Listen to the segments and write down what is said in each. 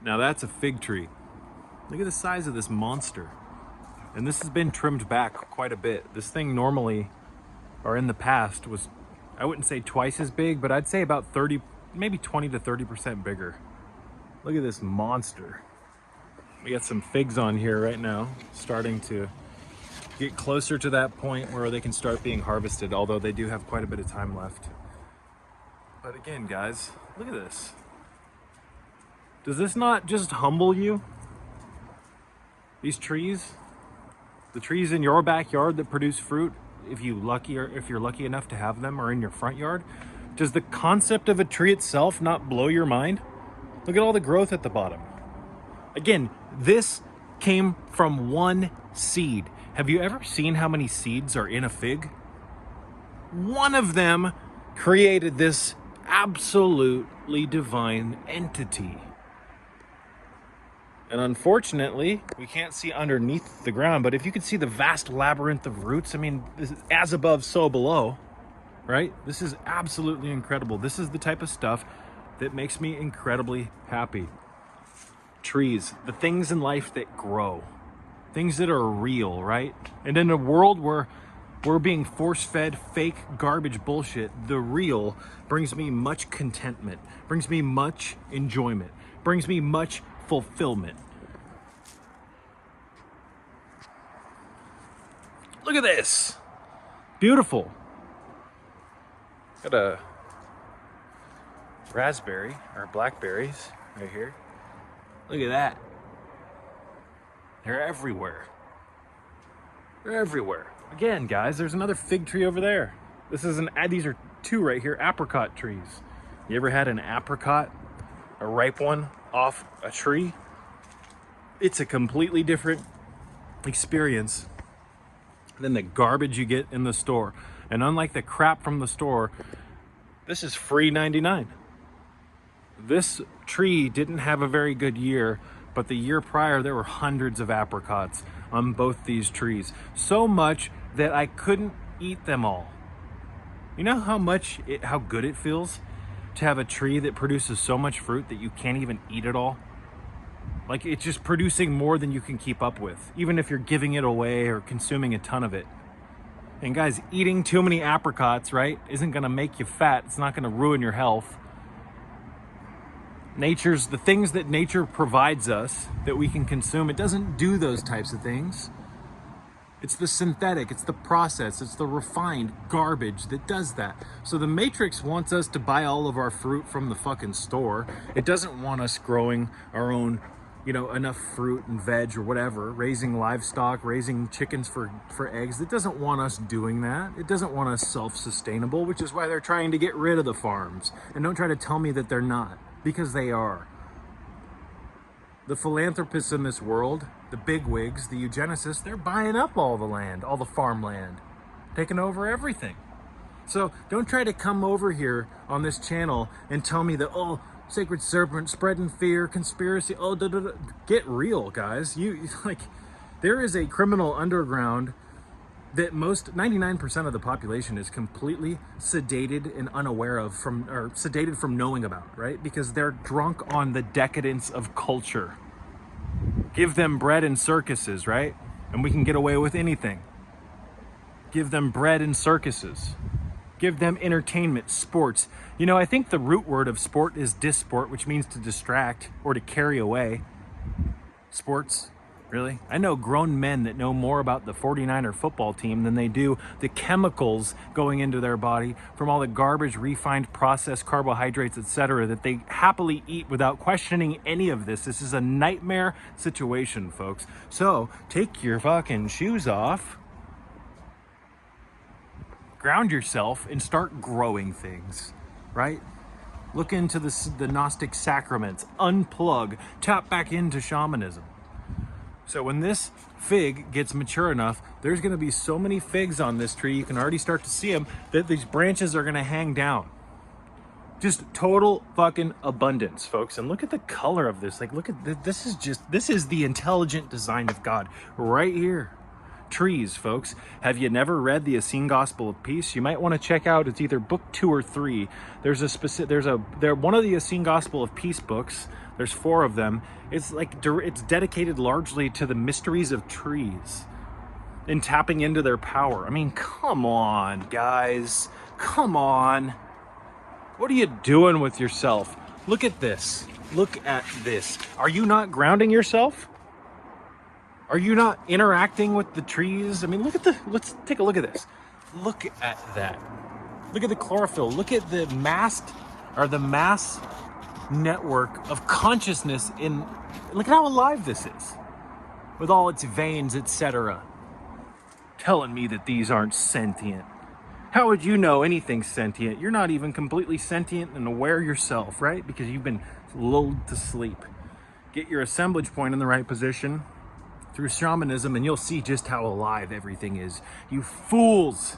Now that's a fig tree. Look at the size of this monster. And this has been trimmed back quite a bit. This thing normally, or in the past, was, I wouldn't say twice as big, but I'd say about 30, maybe 20 to 30% bigger. Look at this monster. We got some figs on here right now, starting to get closer to that point where they can start being harvested, although they do have quite a bit of time left. But again, guys, look at this. Does this not just humble you? These trees, the trees in your backyard that produce fruit, if you're lucky enough to have them, or in your front yard, does the concept of a tree itself not blow your mind? Look at all the growth at the bottom. Again, this came from one seed. Have you ever seen how many seeds are in a fig? One of them created this absolutely divine entity. And unfortunately, we can't see underneath the ground, but if you could see the vast labyrinth of roots, I mean, this is as above, so below, right? This is absolutely incredible. This is the type of stuff that makes me incredibly happy. Trees, the things in life that grow, things that are real, right? And in a world where we're being force-fed fake garbage bullshit, the real brings me much contentment, brings me much enjoyment, brings me much fulfillment. Look at this. Beautiful. Got a raspberry or blackberries right here. Look at that. They're everywhere. They're everywhere. Again, guys, there's another fig tree over there. These are two right here, apricot trees. You ever had an apricot, a ripe one, off a tree? It's a completely different experience than the garbage you get in the store. And unlike the crap from the store, this is free 99. This tree didn't have a very good year, but the year prior there were hundreds of apricots on both these trees. So much that I couldn't eat them all. You know how good it feels to have a tree that produces so much fruit that you can't even eat it all? Like, it's just producing more than you can keep up with, even if you're giving it away or consuming a ton of it. And guys, eating too many apricots, right, isn't gonna make you fat. It's not gonna ruin your health. The things that nature provides us that we can consume, it doesn't do those types of things. It's the synthetic, it's the process, it's the refined garbage that does that. So the Matrix wants us to buy all of our fruit from the fucking store. It doesn't want us growing our own, enough fruit and veg or whatever, raising livestock, raising chickens for eggs. It doesn't want us doing that. It doesn't want us self-sustainable, which is why they're trying to get rid of the farms. And don't try to tell me that they're not, because they are. The philanthropists in this world, the bigwigs, the eugenicists, they're buying up all the land, all the farmland, taking over everything. So don't try to come over here on this channel and tell me that, oh, Sacred Serpent, spreading fear, conspiracy, oh, da, da, da. Get real, guys. There is a criminal underground that 99% of the population is completely sedated and unaware of, sedated from knowing about, right? Because they're drunk on the decadence of culture. Give them bread and circuses, right? And we can get away with anything. Give them bread and circuses. Give them entertainment, sports. I think the root word of sport is disport, which means to distract or to carry away. Sports. Really? I know grown men that know more about the 49er football team than they do the chemicals going into their body from all the garbage, refined, processed carbohydrates, etc., that they happily eat without questioning any of this. This is a nightmare situation, folks. So take your fucking shoes off, ground yourself, and start growing things, right? Look into the Gnostic sacraments, unplug, tap back into shamanism. So when this fig gets mature enough, there's going to be so many figs on this tree, you can already start to see them, that these branches are going to hang down. Just total fucking abundance, folks. And look at the color of this. Look at this. This is the intelligent design of God right here. trees, folks. Have you never read the Essene Gospel of Peace? You might want to check out, it's either book 2 or 3. There's one of the Essene Gospel of Peace books. There's 4 of them. It's dedicated largely to the mysteries of trees and tapping into their power. I mean, come on, guys. Come on. What are you doing with yourself? Look at this. Look at this. Are you not grounding yourself? Are you not interacting with the trees? I mean, let's take a look at this. Look at that. Look at the chlorophyll. Look at the mass network of consciousness look at how alive this is. With all its veins, etc. Telling me that these aren't sentient. How would you know anything's sentient? You're not even completely sentient and aware yourself, right? Because you've been lulled to sleep. Get your assemblage point in the right position through shamanism and you'll see just how alive everything is. You fools!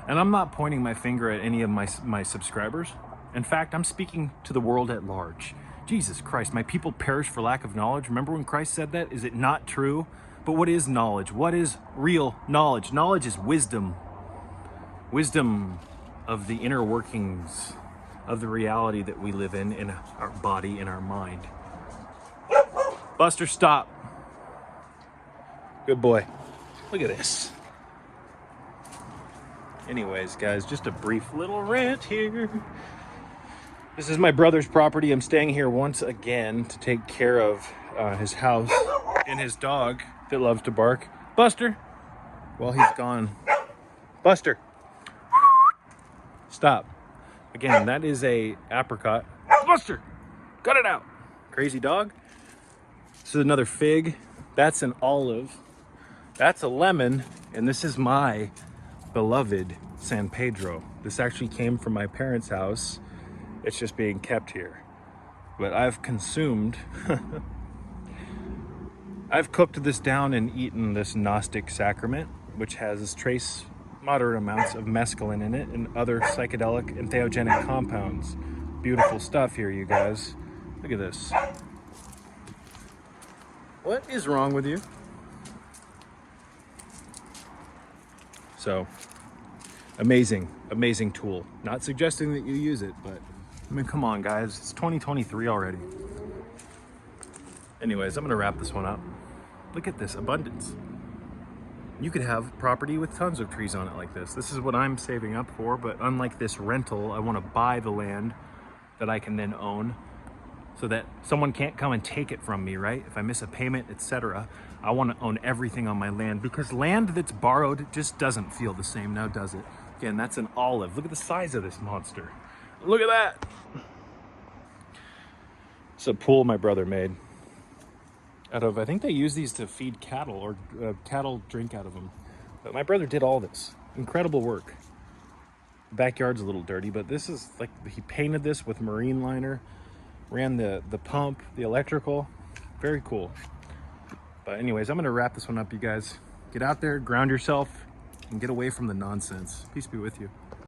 And I'm not pointing my finger at any of my subscribers. In fact, I'm speaking to the world at large. Jesus Christ, my people perish for lack of knowledge. Remember when Christ said that? Is it not true? But what is knowledge? What is real knowledge? Knowledge is wisdom. Wisdom of the inner workings of the reality that we live in our body, in our mind. Buster, stop. Good boy. Look at this. Anyways, guys, just a brief little rant here. This is my brother's property. I'm staying here once again to take care of his house and his dog that loves to bark. Buster! Well, he's gone. Buster! Stop. Again, that is a apricot. Buster! Cut it out! Crazy dog. This is another fig. That's an olive. That's a lemon. And this is my beloved San Pedro. This actually came from my parents' house. It's just being kept here. But I've consumed... I've cooked this down and eaten this Gnostic sacrament, which has trace moderate amounts of mescaline in it and other psychedelic and theogenic compounds. Beautiful stuff here, you guys. Look at this. What is wrong with you? So, amazing tool. Not suggesting that you use it, but I mean, come on, guys. It's 2023 already. Anyways, I'm gonna wrap this one up. Look at this abundance. You could have property with tons of trees on it like this. This is what I'm saving up for, but unlike this rental, I want to buy the land that I can then own so that someone can't come and take it from me, right? If I miss a payment, etc. I want to own everything on my land because land that's borrowed just doesn't feel the same now, does it? Again, that's an olive. Look at the size of this monster. Look at that. It's a pool my brother made. I think they use these to feed cattle, or cattle drink out of them. But my brother did all this. Incredible work. The backyard's a little dirty, but this is like, he painted this with marine liner, ran the pump, the electrical. Very cool. But anyways, I'm gonna wrap this one up, you guys. Get out there, ground yourself, and get away from the nonsense. Peace be with you.